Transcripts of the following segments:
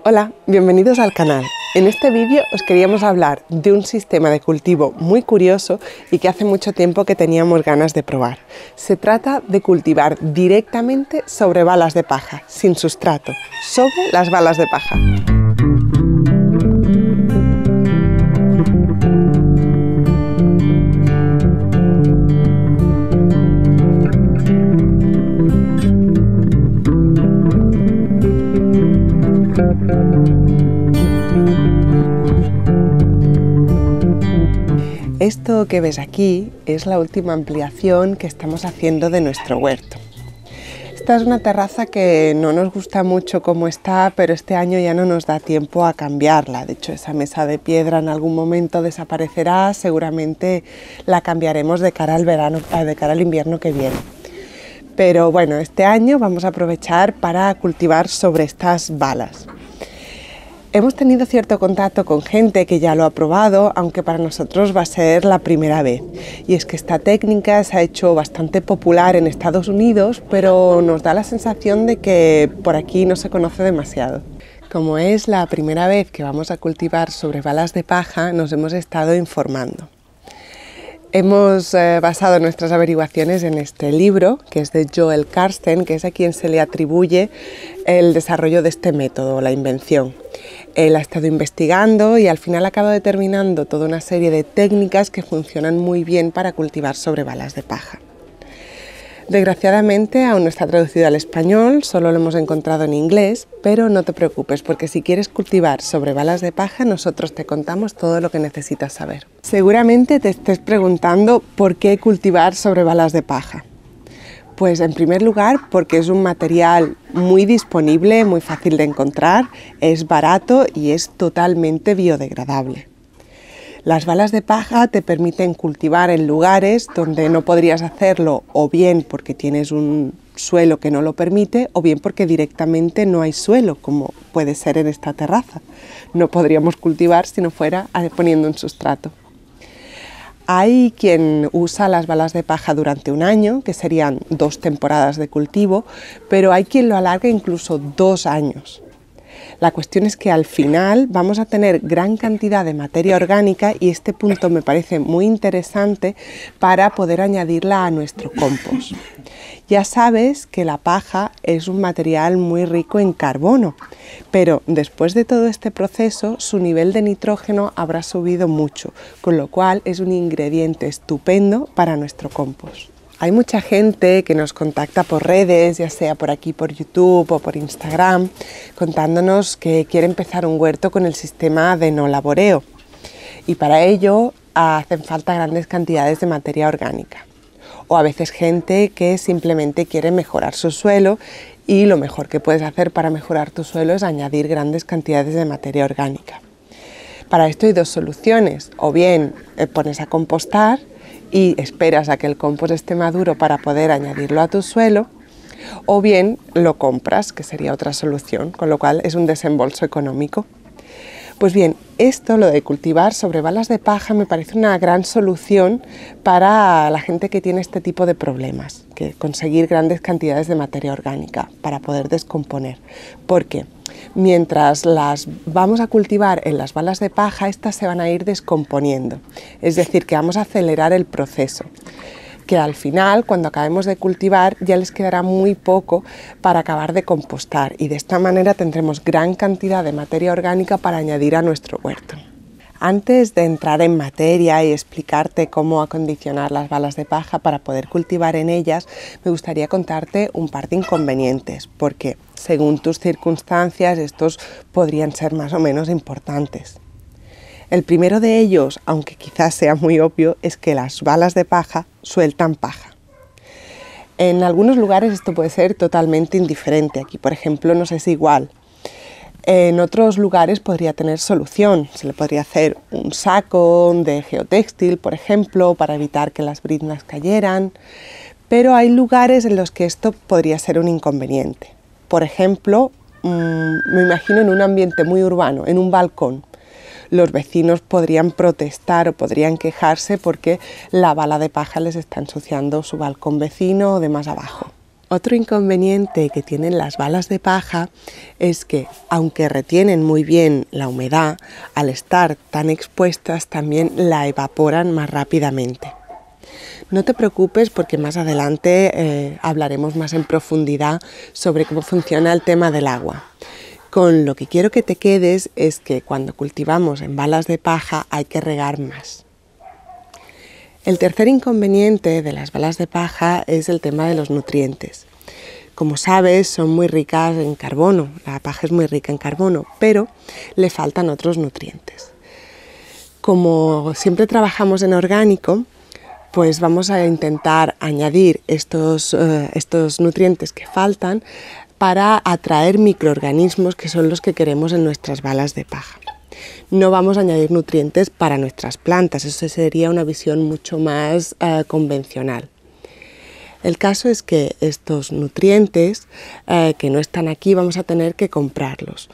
Hola, bienvenidos al canal. En este vídeo os queríamos hablar de un sistema de cultivo muy curioso y que hace mucho tiempo que teníamos ganas de probar. Se trata de cultivar directamente sobre balas de paja, sin sustrato, sobre las balas de paja. Esto que ves aquí es la última ampliación que estamos haciendo de nuestro huerto. Esta es una terraza que no nos gusta mucho como está, pero este año ya no nos da tiempo a cambiarla. De hecho, esa mesa de piedra en algún momento desaparecerá, seguramente la cambiaremos de cara al verano, de cara al invierno que viene. Pero bueno, este año vamos a aprovechar para cultivar sobre estas balas. Hemos tenido cierto contacto con gente que ya lo ha probado, aunque para nosotros va a ser la primera vez. Y es que esta técnica se ha hecho bastante popular en Estados Unidos, pero nos da la sensación de que por aquí no se conoce demasiado. Como es la primera vez que vamos a cultivar sobre balas de paja, nos hemos estado informando. Hemos basado nuestras averiguaciones en este libro, que es de Joel Karsten, que es a quien se le atribuye el desarrollo de este método, la invención. Él ha estado investigando y al final ha acabado determinando toda una serie de técnicas que funcionan muy bien para cultivar sobre balas de paja. Desgraciadamente aún no está traducido al español, solo lo hemos encontrado en inglés, pero no te preocupes porque si quieres cultivar sobre balas de paja nosotros te contamos todo lo que necesitas saber. Seguramente te estés preguntando por qué cultivar sobre balas de paja. Pues en primer lugar porque es un material muy disponible, muy fácil de encontrar, es barato y es totalmente biodegradable. Las balas de paja te permiten cultivar en lugares donde no podrías hacerlo o bien porque tienes un suelo que no lo permite o bien porque directamente no hay suelo, como puede ser en esta terraza. No podríamos cultivar si no fuera poniendo un sustrato. Hay quien usa las balas de paja durante un año, que serían 2 temporadas de cultivo, pero hay quien lo alarga incluso 2 años. La cuestión es que al final vamos a tener gran cantidad de materia orgánica y este punto me parece muy interesante para poder añadirla a nuestro compost. Ya sabes que la paja es un material muy rico en carbono, pero después de todo este proceso su nivel de nitrógeno habrá subido mucho, con lo cual es un ingrediente estupendo para nuestro compost. Hay mucha gente que nos contacta por redes, ya sea por aquí por YouTube o por Instagram, contándonos que quiere empezar un huerto con el sistema de no laboreo y para ello hacen falta grandes cantidades de materia orgánica. O a veces gente que simplemente quiere mejorar su suelo y lo mejor que puedes hacer para mejorar tu suelo es añadir grandes cantidades de materia orgánica. Para esto hay 2 soluciones, o bien pones a compostar y esperas a que el compost esté maduro para poder añadirlo a tu suelo, o bien lo compras, que sería otra solución, con lo cual es un desembolso económico. Pues bien, lo de cultivar sobre balas de paja me parece una gran solución para la gente que tiene este tipo de problemas, que conseguir grandes cantidades de materia orgánica para poder descomponer. Porque mientras las vamos a cultivar en las balas de paja, estas se van a ir descomponiendo, es decir, que vamos a acelerar el proceso, que al final, cuando acabemos de cultivar, ya les quedará muy poco para acabar de compostar y de esta manera tendremos gran cantidad de materia orgánica para añadir a nuestro huerto. Antes de entrar en materia y explicarte cómo acondicionar las balas de paja para poder cultivar en ellas, me gustaría contarte un par de inconvenientes, porque según tus circunstancias estos podrían ser más o menos importantes. El primero de ellos, aunque quizás sea muy obvio, es que las balas de paja sueltan paja. En algunos lugares esto puede ser totalmente indiferente, aquí por ejemplo nos es igual. En otros lugares podría tener solución, se le podría hacer un saco de geotextil, por ejemplo, para evitar que las briznas cayeran, pero hay lugares en los que esto podría ser un inconveniente. Por ejemplo, me imagino en un ambiente muy urbano, en un balcón. Los vecinos podrían protestar o podrían quejarse porque la bala de paja les está ensuciando su balcón vecino o de más abajo. Otro inconveniente que tienen las balas de paja es que, aunque retienen muy bien la humedad, al estar tan expuestas también la evaporan más rápidamente. No te preocupes porque más adelante hablaremos más en profundidad sobre cómo funciona el tema del agua. Con lo que quiero que te quedes es que cuando cultivamos en balas de paja hay que regar más. El tercer inconveniente de las balas de paja es el tema de los nutrientes. Como sabes, son muy ricas en carbono, la paja es muy rica en carbono, pero le faltan otros nutrientes. Como siempre trabajamos en orgánico, pues vamos a intentar añadir estos nutrientes que faltan para atraer microorganismos que son los que queremos en nuestras balas de paja. No vamos a añadir nutrientes para nuestras plantas, eso sería una visión mucho más convencional. El caso es que estos nutrientes que no están aquí vamos a tener que comprarlos.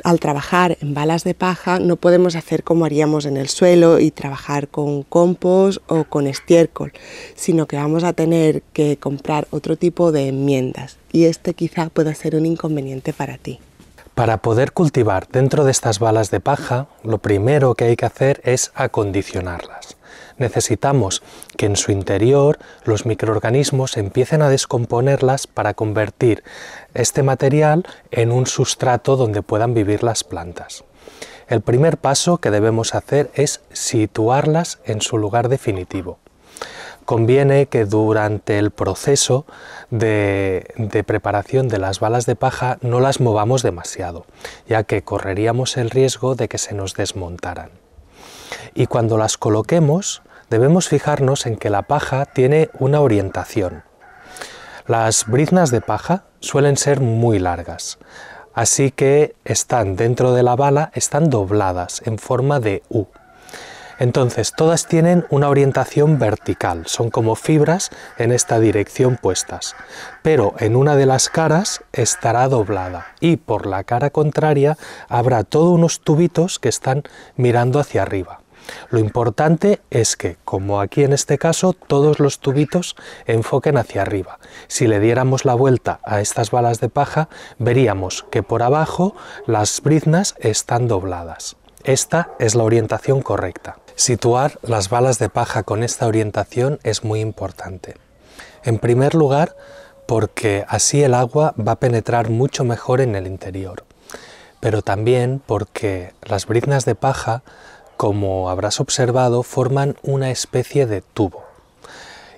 Al trabajar en balas de paja no podemos hacer como haríamos en el suelo y trabajar con compost o con estiércol, sino que vamos a tener que comprar otro tipo de enmiendas y este quizá pueda ser un inconveniente para ti. Para poder cultivar dentro de estas balas de paja, lo primero que hay que hacer es acondicionarlas. Necesitamos que en su interior los microorganismos empiecen a descomponerlas para convertir este material en un sustrato donde puedan vivir las plantas. El primer paso que debemos hacer es situarlas en su lugar definitivo. Conviene que durante el proceso de preparación de las balas de paja no las movamos demasiado, ya que correríamos el riesgo de que se nos desmontaran. Y cuando las coloquemos, debemos fijarnos en que la paja tiene una orientación. Las briznas de paja suelen ser muy largas, así que están dentro de la bala, están dobladas en forma de U. Entonces todas tienen una orientación vertical, son como fibras en esta dirección puestas, pero en una de las caras estará doblada y por la cara contraria habrá todos unos tubitos que están mirando hacia arriba. Lo importante es que, como aquí en este caso, todos los tubitos enfoquen hacia arriba. Si le diéramos la vuelta a estas balas de paja, veríamos que por abajo las briznas están dobladas. Esta es la orientación correcta. Situar las balas de paja con esta orientación es muy importante. En primer lugar, porque así el agua va a penetrar mucho mejor en el interior, pero también porque las briznas de paja, como habrás observado, forman una especie de tubo,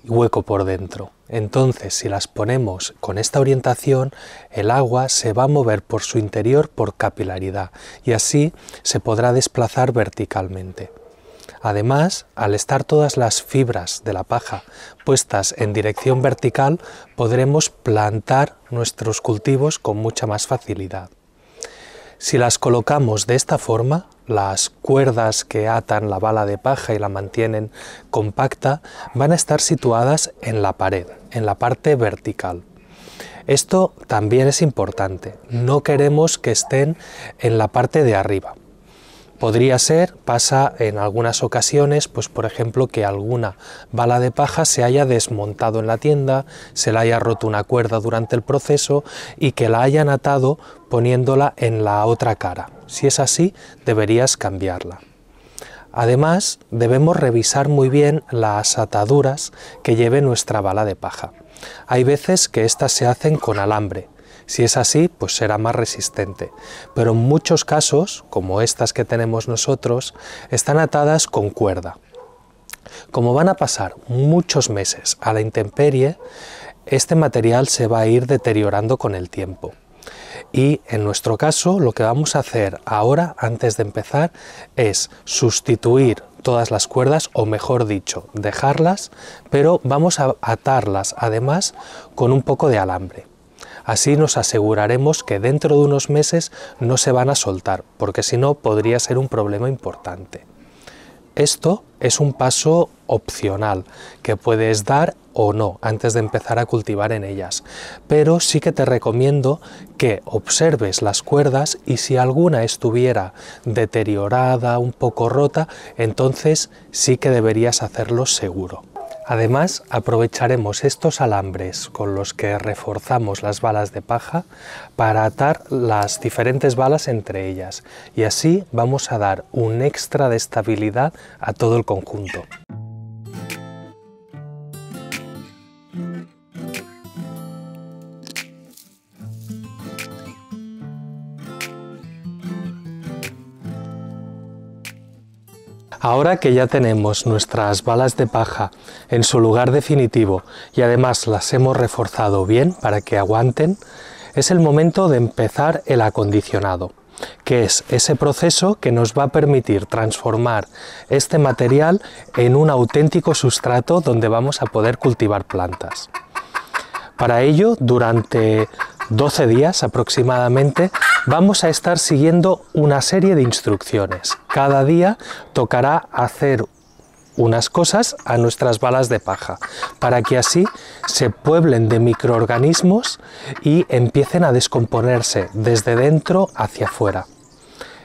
hueco por dentro. Entonces, si las ponemos con esta orientación, el agua se va a mover por su interior por capilaridad y así se podrá desplazar verticalmente. Además, al estar todas las fibras de la paja puestas en dirección vertical, podremos plantar nuestros cultivos con mucha más facilidad. Si las colocamos de esta forma, las cuerdas que atan la bala de paja y la mantienen compacta van a estar situadas en la pared, en la parte vertical. Esto también es importante, no queremos que estén en la parte de arriba. Podría ser, pasa en algunas ocasiones, pues por ejemplo que alguna bala de paja se haya desmontado en la tienda, se le haya roto una cuerda durante el proceso y que la hayan atado poniéndola en la otra cara. Si es así, deberías cambiarla. Además, debemos revisar muy bien las ataduras que lleve nuestra bala de paja. Hay veces que estas se hacen con alambre. Si es así, pues será más resistente, pero en muchos casos, como estas que tenemos nosotros, están atadas con cuerda. Como van a pasar muchos meses a la intemperie, este material se va a ir deteriorando con el tiempo. Y en nuestro caso, lo que vamos a hacer ahora, antes de empezar, es sustituir todas las cuerdas, o mejor dicho, dejarlas, pero vamos a atarlas además con un poco de alambre. Así nos aseguraremos que dentro de unos meses no se van a soltar, porque si no podría ser un problema importante. Esto es un paso opcional que puedes dar o no antes de empezar a cultivar en ellas, pero sí que te recomiendo que observes las cuerdas y si alguna estuviera deteriorada, un poco rota, entonces sí que deberías hacerlo seguro. Además, aprovecharemos estos alambres con los que reforzamos las balas de paja para atar las diferentes balas entre ellas, y así vamos a dar un extra de estabilidad a todo el conjunto. Ahora que ya tenemos nuestras balas de paja en su lugar definitivo y además las hemos reforzado bien para que aguanten, es el momento de empezar el acondicionado, que es ese proceso que nos va a permitir transformar este material en un auténtico sustrato donde vamos a poder cultivar plantas. Para ello, durante 12 días aproximadamente, vamos a estar siguiendo una serie de instrucciones. Cada día tocará hacer unas cosas a nuestras balas de paja, para que así se pueblen de microorganismos y empiecen a descomponerse desde dentro hacia afuera.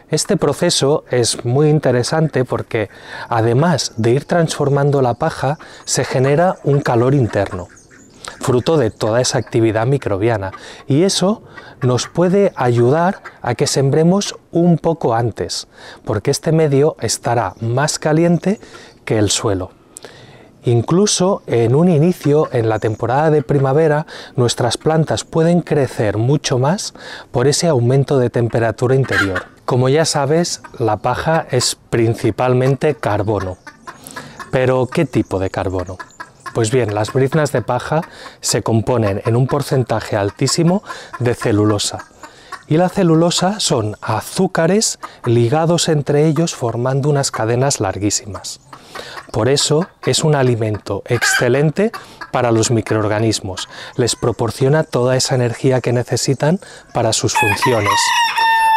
Este proceso es muy interesante porque, además de ir transformando la paja, se genera un calor interno, fruto de toda esa actividad microbiana, y eso nos puede ayudar a que sembremos un poco antes, porque este medio estará más caliente que el suelo. Incluso en un inicio, en la temporada de primavera, nuestras plantas pueden crecer mucho más por ese aumento de temperatura interior. Como ya sabes, la paja es principalmente carbono. ¿Pero qué tipo de carbono? Pues bien, las briznas de paja se componen en un porcentaje altísimo de celulosa. Y la celulosa son azúcares ligados entre ellos formando unas cadenas larguísimas. Por eso es un alimento excelente para los microorganismos. Les proporciona toda esa energía que necesitan para sus funciones.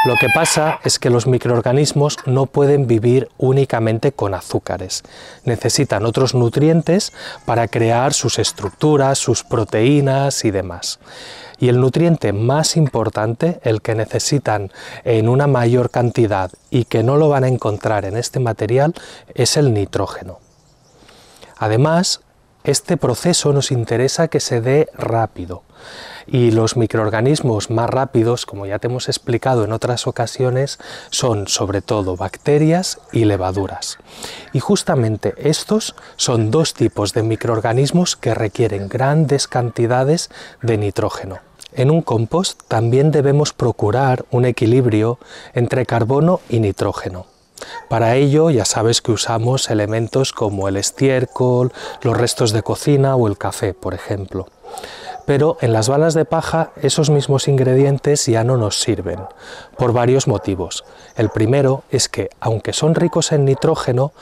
Lo que pasa es que los microorganismos no pueden vivir únicamente con azúcares. Necesitan otros nutrientes para crear sus estructuras, sus proteínas y demás. Y el nutriente más importante, el que necesitan en una mayor cantidad y que no lo van a encontrar en este material, es el nitrógeno. Además, este proceso nos interesa que se dé rápido. Y los microorganismos más rápidos, como ya te hemos explicado en otras ocasiones, son sobre todo bacterias y levaduras. Y justamente estos son dos tipos de microorganismos que requieren grandes cantidades de nitrógeno. En un compost también debemos procurar un equilibrio entre carbono y nitrógeno. Para ello ya sabes que usamos elementos como el estiércol, los restos de cocina o el café, por ejemplo. Pero en las balas de paja esos mismos ingredientes ya no nos sirven, por varios motivos. El primero es que, aunque son ricos en nitrógeno,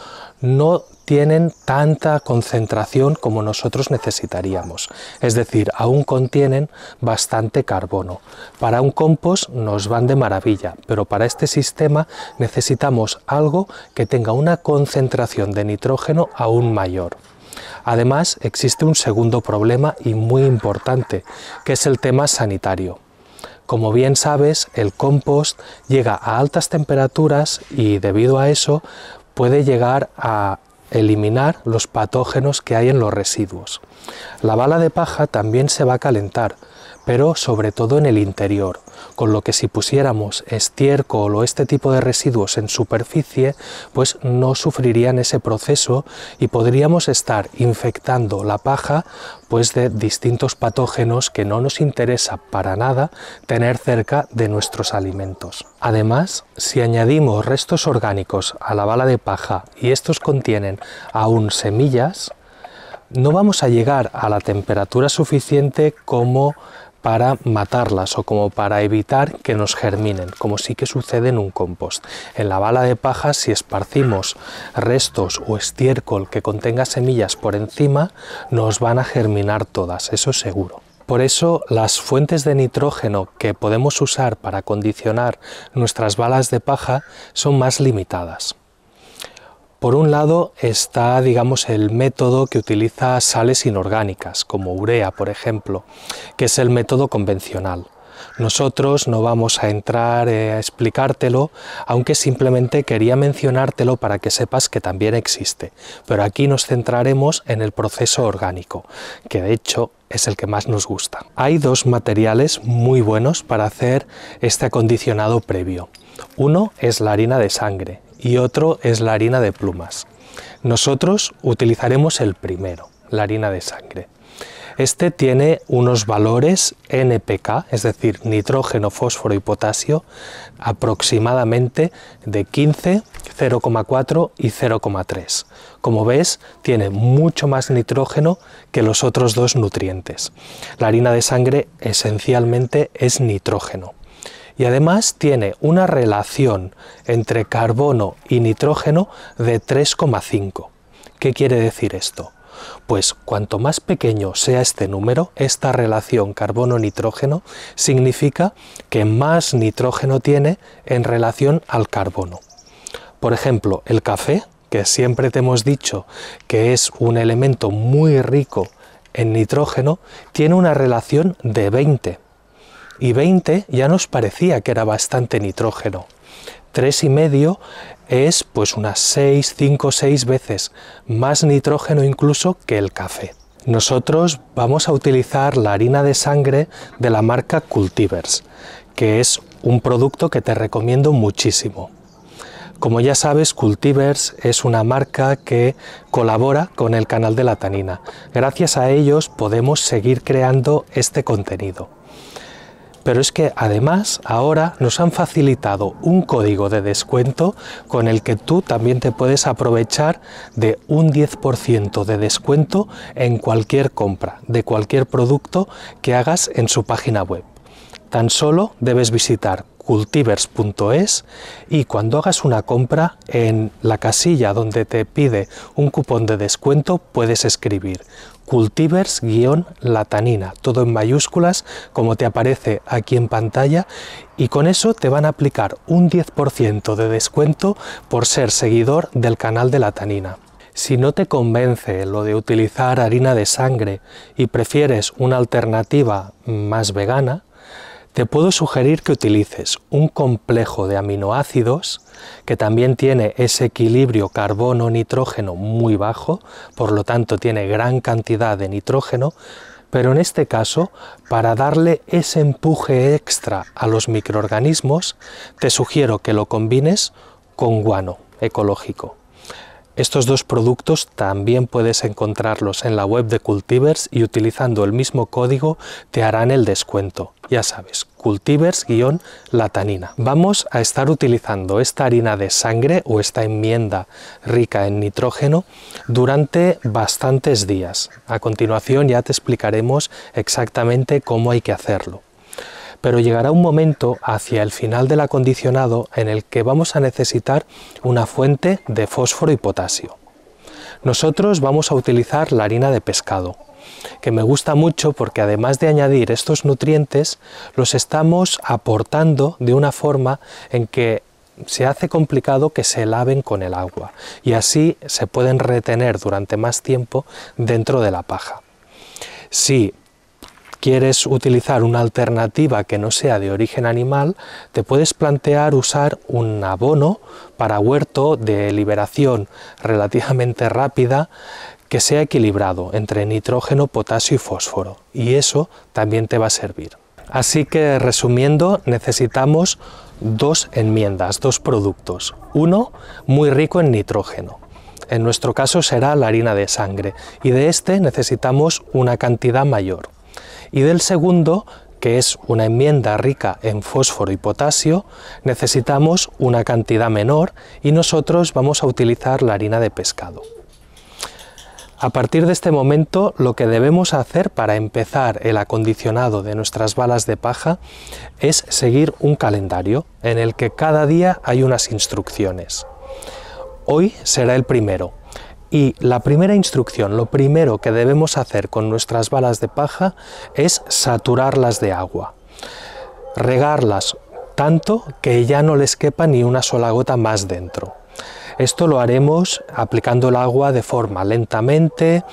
no tienen tanta concentración como nosotros necesitaríamos. Es decir, aún contienen bastante carbono. Para un compost nos van de maravilla, pero para este sistema necesitamos algo que tenga una concentración de nitrógeno aún mayor. Además, existe un segundo problema y muy importante, que es el tema sanitario. Como bien sabes, el compost llega a altas temperaturas y debido a eso puede llegar a eliminar los patógenos que hay en los residuos. La bala de paja también se va a calentar, pero sobre todo en el interior, con lo que si pusiéramos estiércol o este tipo de residuos en superficie, pues no sufrirían ese proceso y podríamos estar infectando la paja pues de distintos patógenos que no nos interesa para nada tener cerca de nuestros alimentos. Además, si añadimos restos orgánicos a la bala de paja y estos contienen aún semillas, no vamos a llegar a la temperatura suficiente como para matarlas o como para evitar que nos germinen, como sí que sucede en un compost. En la bala de paja, si esparcimos restos o estiércol que contenga semillas por encima, nos van a germinar todas, eso es seguro. Por eso las fuentes de nitrógeno que podemos usar para acondicionar nuestras balas de paja son más limitadas. Por un lado está, digamos, el método que utiliza sales inorgánicas, como urea, por ejemplo, que es el método convencional. Nosotros no vamos a entrar a explicártelo, aunque simplemente quería mencionártelo para que sepas que también existe. Pero aquí nos centraremos en el proceso orgánico, que de hecho es el que más nos gusta. Hay dos materiales muy buenos para hacer este acondicionado previo. Uno es la harina de sangre y otro es la harina de plumas. Nosotros utilizaremos el primero, la harina de sangre. Este tiene unos valores NPK, es decir, nitrógeno, fósforo y potasio, aproximadamente de 15, 0,4 y 0,3. Como ves, tiene mucho más nitrógeno que los otros dos nutrientes. La harina de sangre esencialmente es nitrógeno. Y además tiene una relación entre carbono y nitrógeno de 3,5. ¿Qué quiere decir esto? Pues cuanto más pequeño sea este número, esta relación carbono-nitrógeno, significa que más nitrógeno tiene en relación al carbono. Por ejemplo, el café, que siempre te hemos dicho que es un elemento muy rico en nitrógeno, tiene una relación de 20. Y 20 ya nos parecía que era bastante nitrógeno. 3,5 es pues unas 5 o 6 veces más nitrógeno incluso que el café. Nosotros vamos a utilizar la harina de sangre de la marca Cultivers, que es un producto que te recomiendo muchísimo. Como ya sabes, Cultivers es una marca que colabora con el canal de La Tanina. Gracias a ellos podemos seguir creando este contenido. Pero es que además ahora nos han facilitado un código de descuento con el que tú también te puedes aprovechar de un 10% de descuento en cualquier compra de cualquier producto que hagas en su página web. Tan solo debes visitar cultivers.es y cuando hagas una compra, en la casilla donde te pide un cupón de descuento puedes escribir Cultivers-Latanina, todo en mayúsculas como te aparece aquí en pantalla, y con eso te van a aplicar un 10% de descuento por ser seguidor del canal de La Tanina. Si no te convence lo de utilizar harina de sangre y prefieres una alternativa más vegana, te puedo sugerir que utilices un complejo de aminoácidos que también tiene ese equilibrio carbono-nitrógeno muy bajo, por lo tanto tiene gran cantidad de nitrógeno, pero en este caso, para darle ese empuje extra a los microorganismos, te sugiero que lo combines con guano ecológico. Estos dos productos también puedes encontrarlos en la web de Cultivers y utilizando el mismo código te harán el descuento. Ya sabes, Cultivers-Latanina. Vamos a estar utilizando esta harina de sangre o esta enmienda rica en nitrógeno durante bastantes días. A continuación ya te explicaremos exactamente cómo hay que hacerlo. Pero llegará un momento hacia el final del acondicionado en el que vamos a necesitar una fuente de fósforo y potasio. Nosotros vamos a utilizar la harina de pescado, que me gusta mucho porque además de añadir estos nutrientes, los estamos aportando de una forma en que se hace complicado que se laven con el agua y así se pueden retener durante más tiempo dentro de la paja. Si quieres utilizar una alternativa que no sea de origen animal, te puedes plantear usar un abono para huerto de liberación relativamente rápida que sea equilibrado entre nitrógeno, potasio y fósforo, y eso también te va a servir. Así que resumiendo, necesitamos dos enmiendas, dos productos. Uno muy rico en nitrógeno. En nuestro caso será la harina de sangre y de este necesitamos una cantidad mayor. Y del segundo, que es una enmienda rica en fósforo y potasio, necesitamos una cantidad menor y nosotros vamos a utilizar la harina de pescado. A partir de este momento, lo que debemos hacer para empezar el acondicionado de nuestras balas de paja es seguir un calendario en el que cada día hay unas instrucciones. Hoy será el primero. Y la primera instrucción, lo primero que debemos hacer con nuestras balas de paja es saturarlas de agua, regarlas tanto que ya no les quepa ni una sola gota más dentro. Esto lo haremos aplicando el agua de forma lentamente,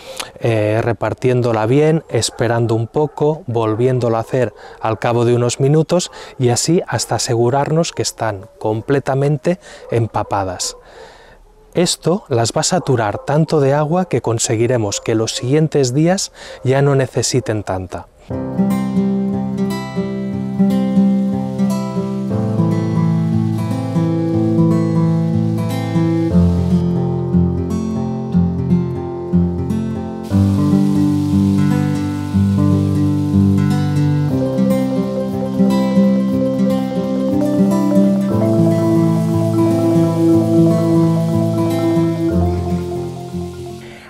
repartiéndola bien, esperando un poco, volviéndolo a hacer al cabo de unos minutos y así hasta asegurarnos que están completamente empapadas. Esto las va a saturar tanto de agua que conseguiremos que los siguientes días ya no necesiten tanta.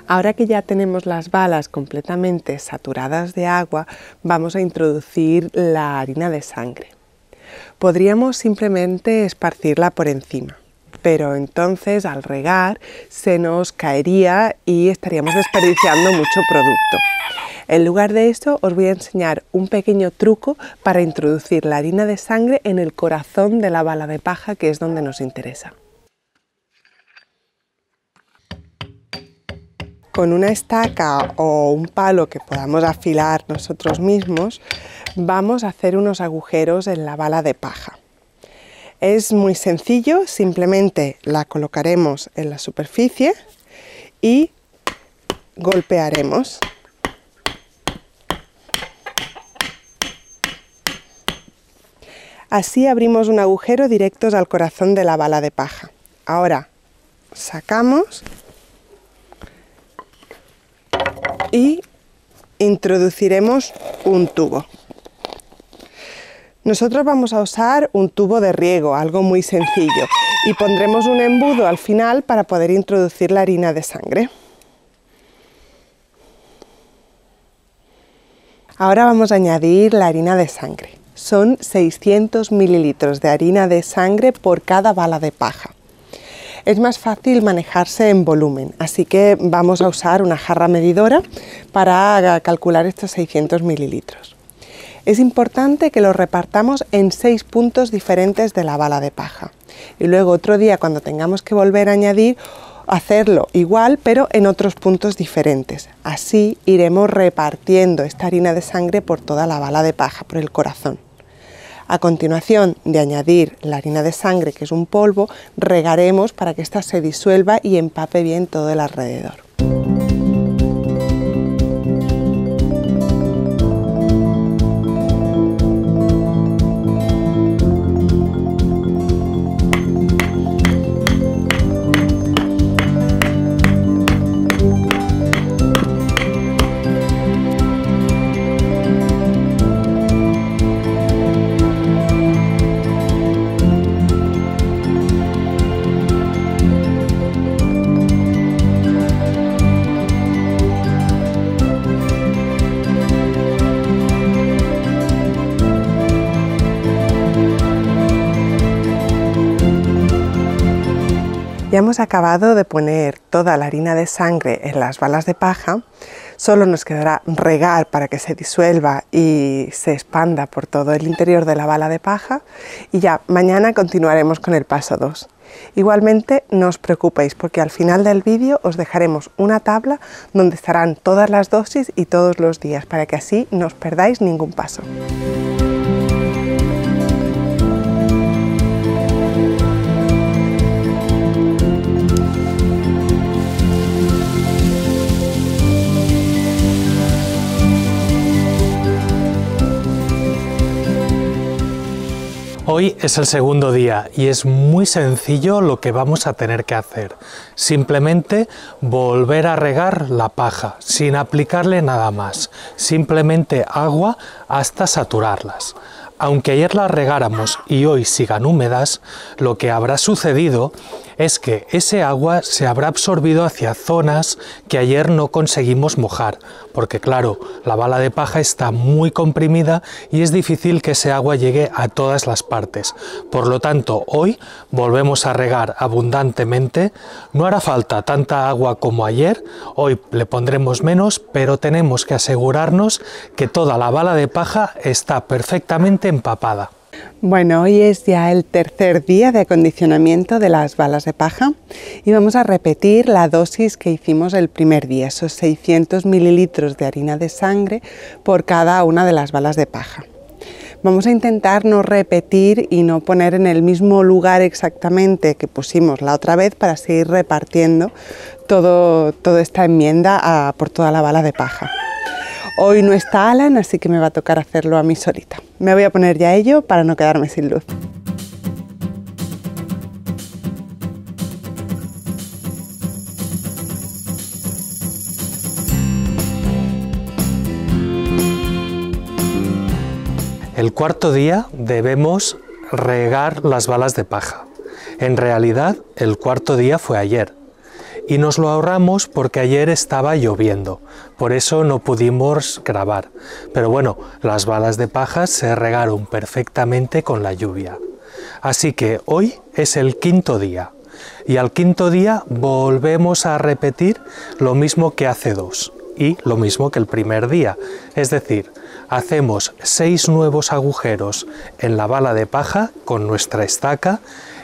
Ahora que ya tenemos las balas completamente saturadas de agua, vamos a introducir la harina de sangre. Podríamos simplemente esparcirla por encima, pero entonces al regar se nos caería y estaríamos desperdiciando mucho producto. En lugar de eso, os voy a enseñar un pequeño truco para introducir la harina de sangre en el corazón de la bala de paja, que es donde nos interesa. Con una estaca o un palo que podamos afilar nosotros mismos, vamos a hacer unos agujeros en la bala de paja. Es muy sencillo, simplemente la colocaremos en la superficie y golpearemos. Así abrimos un agujero directos al corazón de la bala de paja. Ahora sacamos y introduciremos un tubo. Nosotros vamos a usar un tubo de riego, algo muy sencillo, y pondremos un embudo al final para poder introducir la harina de sangre. Ahora vamos a añadir la harina de sangre. Son 600 mililitros de harina de sangre por cada bala de paja. Es más fácil manejarse en volumen, así que vamos a usar una jarra medidora para calcular estos 600 mililitros. Es importante que los repartamos en 6 puntos diferentes de la bala de paja. Y luego otro día, cuando tengamos que volver a añadir, hacerlo igual, pero en otros puntos diferentes. Así iremos repartiendo esta harina de sangre por toda la bala de paja, por el corazón. A continuación de añadir la harina de sangre, que es un polvo, regaremos para que ésta se disuelva y empape bien todo el alrededor. Ya hemos acabado de poner toda la harina de sangre en las balas de paja, solo nos quedará regar para que se disuelva y se expanda por todo el interior de la bala de paja y ya mañana continuaremos con el paso 2. Igualmente no os preocupéis porque al final del vídeo os dejaremos una tabla donde estarán todas las dosis y todos los días para que así no os perdáis ningún paso. Hoy es el segundo día y es muy sencillo lo que vamos a tener que hacer. Simplemente volver a regar la paja, sin aplicarle nada más. Simplemente agua hasta saturarlas. Aunque ayer las regáramos y hoy sigan húmedas, lo que habrá sucedido es que ese agua se habrá absorbido hacia zonas que ayer no conseguimos mojar, porque claro, la bala de paja está muy comprimida y es difícil que ese agua llegue a todas las partes. Por lo tanto, hoy volvemos a regar abundantemente, no hará falta tanta agua como ayer, hoy le pondremos menos, pero tenemos que asegurarnos que toda la bala de paja está perfectamente empapada. Bueno, hoy es ya el tercer día de acondicionamiento de las balas de paja y vamos a repetir la dosis que hicimos el primer día, esos 600 mililitros de harina de sangre por cada una de las balas de paja. Vamos a intentar no repetir y no poner en el mismo lugar exactamente que pusimos la otra vez para seguir repartiendo toda esta enmienda por toda la bala de paja. Hoy no está Alan, así que me va a tocar hacerlo a mí solita. Me voy a poner ya a ello para no quedarme sin luz. El cuarto día debemos regar las balas de paja. En realidad, el cuarto día fue ayer. Y nos lo ahorramos porque ayer estaba lloviendo, por eso no pudimos grabar. Pero bueno, las balas de paja se regaron perfectamente con la lluvia. Así que hoy es el quinto día. Y al quinto día volvemos a repetir lo mismo que hace dos. Y lo mismo que el primer día. Es decir, hacemos 6 nuevos agujeros en la bala de paja con nuestra estaca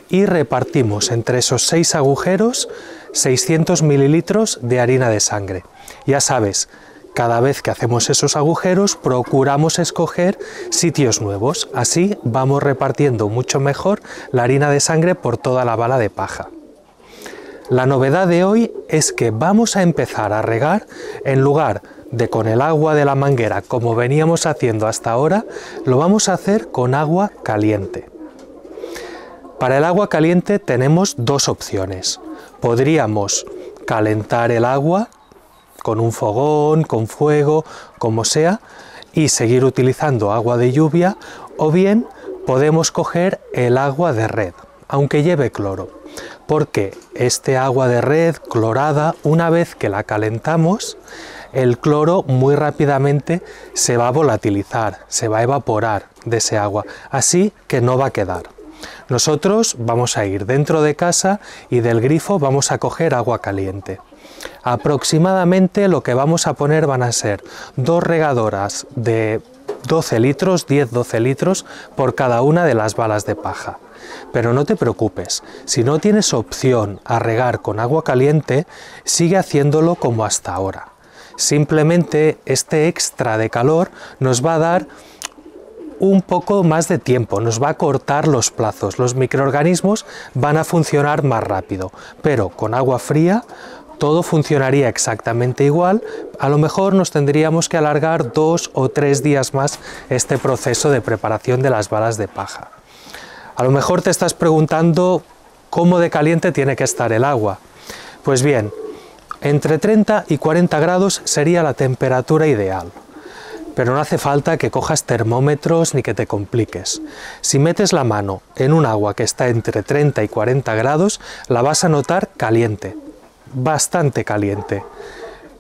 y repartimos entre esos 6 agujeros 600 mililitros de harina de sangre. Ya sabes, cada vez que hacemos esos agujeros procuramos escoger sitios nuevos, así vamos repartiendo mucho mejor la harina de sangre por toda la bala de paja. La novedad de hoy es que vamos a empezar a regar en lugar de con el agua de la manguera como veníamos haciendo hasta ahora, lo vamos a hacer con agua caliente. Para el agua caliente tenemos dos opciones. Podríamos calentar el agua con un fogón, con fuego, como sea, y seguir utilizando agua de lluvia, o bien podemos coger el agua de red, aunque lleve cloro, porque este agua de red clorada, una vez que la calentamos, el cloro muy rápidamente se va a volatilizar, se va a evaporar de ese agua, así que no va a quedar. Nosotros vamos a ir dentro de casa y del grifo vamos a coger agua caliente. Aproximadamente lo que vamos a poner van a ser 2 regadoras de 12 litros, 10-12 litros por cada una de las balas de paja. Pero no te preocupes, si no tienes opción a regar con agua caliente, sigue haciéndolo como hasta ahora. Simplemente este extra de calor nos va a dar un poco más de tiempo, nos va a cortar los plazos, los microorganismos van a funcionar más rápido, pero con agua fría todo funcionaría exactamente igual, a lo mejor nos tendríamos que alargar 2 o 3 días más este proceso de preparación de las balas de paja. A lo mejor te estás preguntando cómo de caliente tiene que estar el agua. Pues bien, entre 30 y 40 grados sería la temperatura ideal. Pero no hace falta que cojas termómetros ni que te compliques. Si metes la mano en un agua que está entre 30 y 40 grados, la vas a notar caliente, bastante caliente.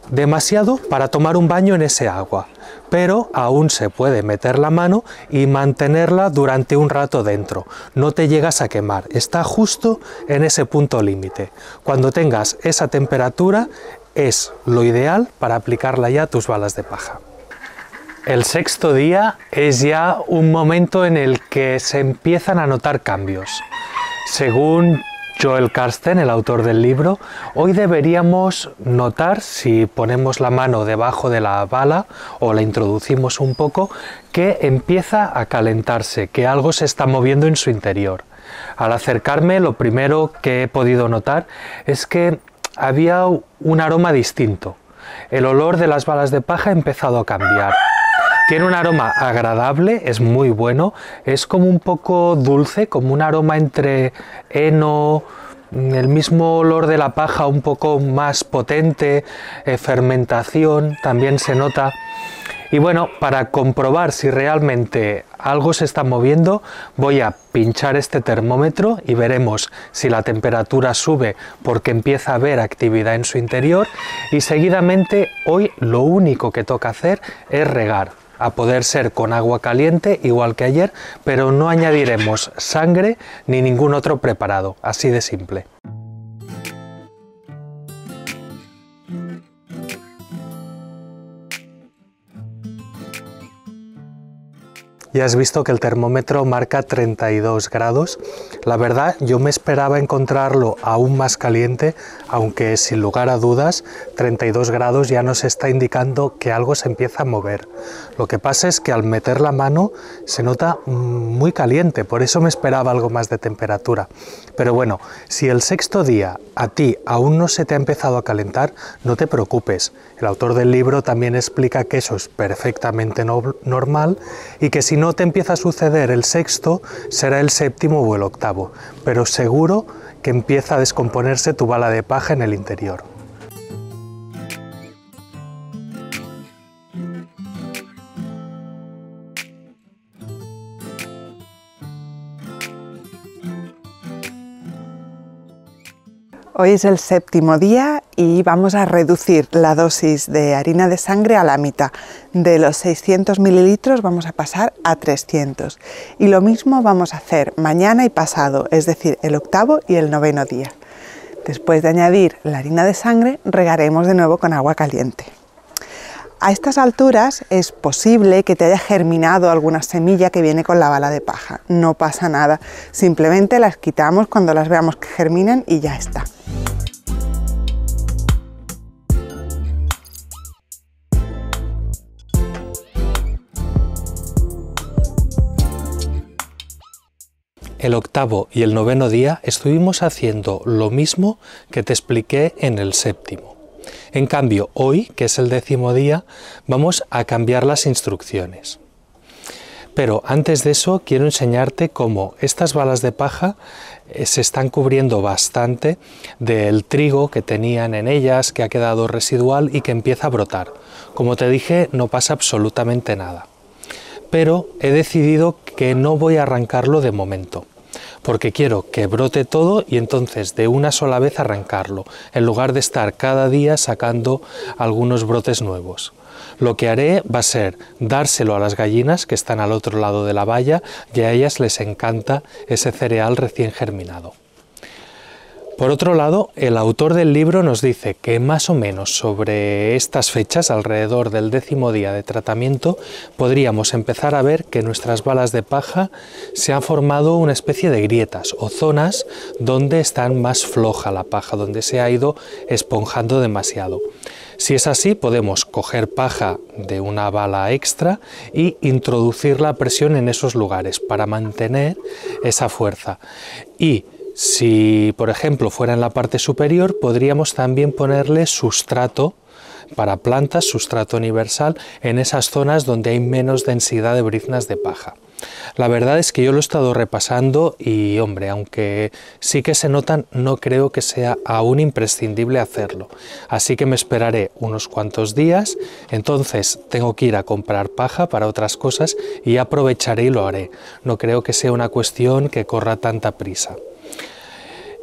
Demasiado para tomar un baño en ese agua, pero aún se puede meter la mano y mantenerla durante un rato dentro. No te llegas a quemar, está justo en ese punto límite. Cuando tengas esa temperatura es lo ideal para aplicarla ya a tus balas de paja. El sexto día es ya un momento en el que se empiezan a notar cambios. Según Joel Karsten, el autor del libro, hoy deberíamos notar, si ponemos la mano debajo de la bala o la introducimos un poco, que empieza a calentarse, que algo se está moviendo en su interior. Al acercarme, lo primero que he podido notar es que había un aroma distinto. El olor de las balas de paja ha empezado a cambiar. Tiene un aroma agradable, es muy bueno, es como un poco dulce, como un aroma entre heno, el mismo olor de la paja un poco más potente, fermentación también se nota. Y bueno, para comprobar si realmente algo se está moviendo, voy a pinchar este termómetro y veremos si la temperatura sube porque empieza a haber actividad en su interior, y seguidamente hoy lo único que toca hacer es regar. A poder ser con agua caliente, igual que ayer, pero no añadiremos sangre ni ningún otro preparado, así de simple. Ya has visto que el termómetro marca 32 grados. La verdad, yo me esperaba encontrarlo aún más caliente, aunque sin lugar a dudas, 32 grados ya nos está indicando que algo se empieza a mover. Lo que pasa es que al meter la mano se nota muy caliente, por eso me esperaba algo más de temperatura. Pero bueno, si el sexto día a ti aún no se te ha empezado a calentar, no te preocupes. El autor del libro también explica que eso es perfectamente normal y que si no te empieza a suceder el sexto, será el séptimo o el octavo, pero seguro que empieza a descomponerse tu bala de paja en el interior. Hoy es el séptimo día y vamos a reducir la dosis de harina de sangre a la mitad. De los 600 mililitros vamos a pasar a 300. Y lo mismo vamos a hacer mañana y pasado, es decir, el octavo y el noveno día. Después de añadir la harina de sangre, regaremos de nuevo con agua caliente. A estas alturas es posible que te haya germinado alguna semilla que viene con la bala de paja. No pasa nada, simplemente las quitamos cuando las veamos que germinan y ya está. El octavo y el noveno día estuvimos haciendo lo mismo que te expliqué en el séptimo. En cambio, hoy, que es el 10º día, vamos a cambiar las instrucciones. Pero antes de eso quiero enseñarte cómo estas balas de paja se están cubriendo bastante del trigo que tenían en ellas, que ha quedado residual y que empieza a brotar. Como te dije, no pasa absolutamente nada. Pero he decidido que no voy a arrancarlo de momento, porque quiero que brote todo y entonces de una sola vez arrancarlo, en lugar de estar cada día sacando algunos brotes nuevos. Lo que haré va a ser dárselo a las gallinas que están al otro lado de la valla y a ellas les encanta ese cereal recién germinado. Por otro lado, el autor del libro nos dice que más o menos sobre estas fechas, alrededor del 10º día de tratamiento, podríamos empezar a ver que nuestras balas de paja se han formado una especie de grietas o zonas donde está más floja la paja, donde se ha ido esponjando demasiado. Si es así, podemos coger paja de una bala extra y introducir la presión en esos lugares para mantener esa fuerza. Y si, por ejemplo, fuera en la parte superior, podríamos también ponerle sustrato para plantas, sustrato universal, en esas zonas donde hay menos densidad de briznas de paja. La verdad es que yo lo he estado repasando y, hombre, aunque sí que se notan, no creo que sea aún imprescindible hacerlo. Así que me esperaré unos cuantos días, entonces tengo que ir a comprar paja para otras cosas y aprovecharé y lo haré. No creo que sea una cuestión que corra tanta prisa.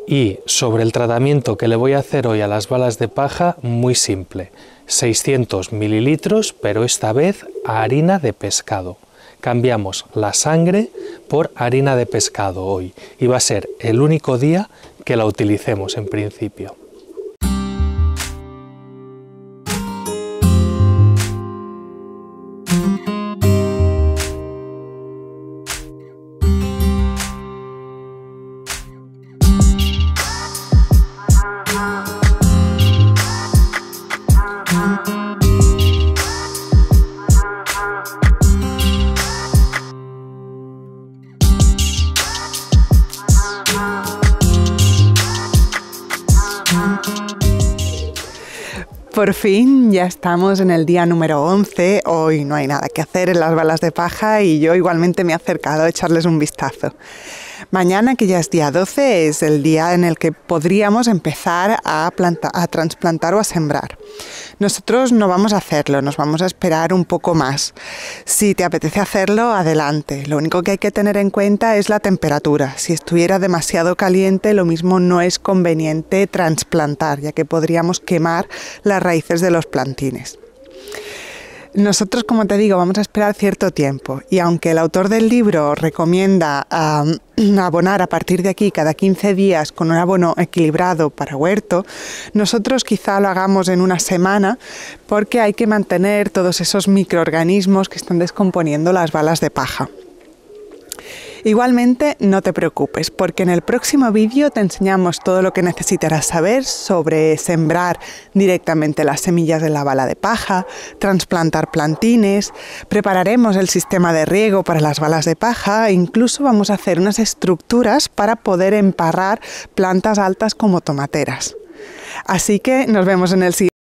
Y sobre el tratamiento que le voy a hacer hoy a las balas de paja, muy simple. 600 mililitros, pero esta vez a harina de pescado. Cambiamos la sangre por harina de pescado hoy y va a ser el único día que la utilicemos en principio. Por fin ya estamos en el día número 11, hoy no hay nada que hacer en las balas de paja y yo igualmente me he acercado a echarles un vistazo. Mañana, que ya es día 12, es el día en el que podríamos empezar a trasplantar o a sembrar. Nosotros no vamos a hacerlo, nos vamos a esperar un poco más. Si te apetece hacerlo, adelante. Lo único que hay que tener en cuenta es la temperatura. Si estuviera demasiado caliente, lo mismo no es conveniente trasplantar, ya que podríamos quemar las raíces de los plantines. Nosotros, como te digo, vamos a esperar cierto tiempo y aunque el autor del libro recomienda abonar a partir de aquí cada 15 días con un abono equilibrado para huerto, nosotros quizá lo hagamos en una semana porque hay que mantener todos esos microorganismos que están descomponiendo las balas de paja. Igualmente, no te preocupes, porque en el próximo vídeo te enseñamos todo lo que necesitarás saber sobre sembrar directamente las semillas de la bala de paja, trasplantar plantines, prepararemos el sistema de riego para las balas de paja e incluso vamos a hacer unas estructuras para poder emparrar plantas altas como tomateras. Así que nos vemos en el siguiente.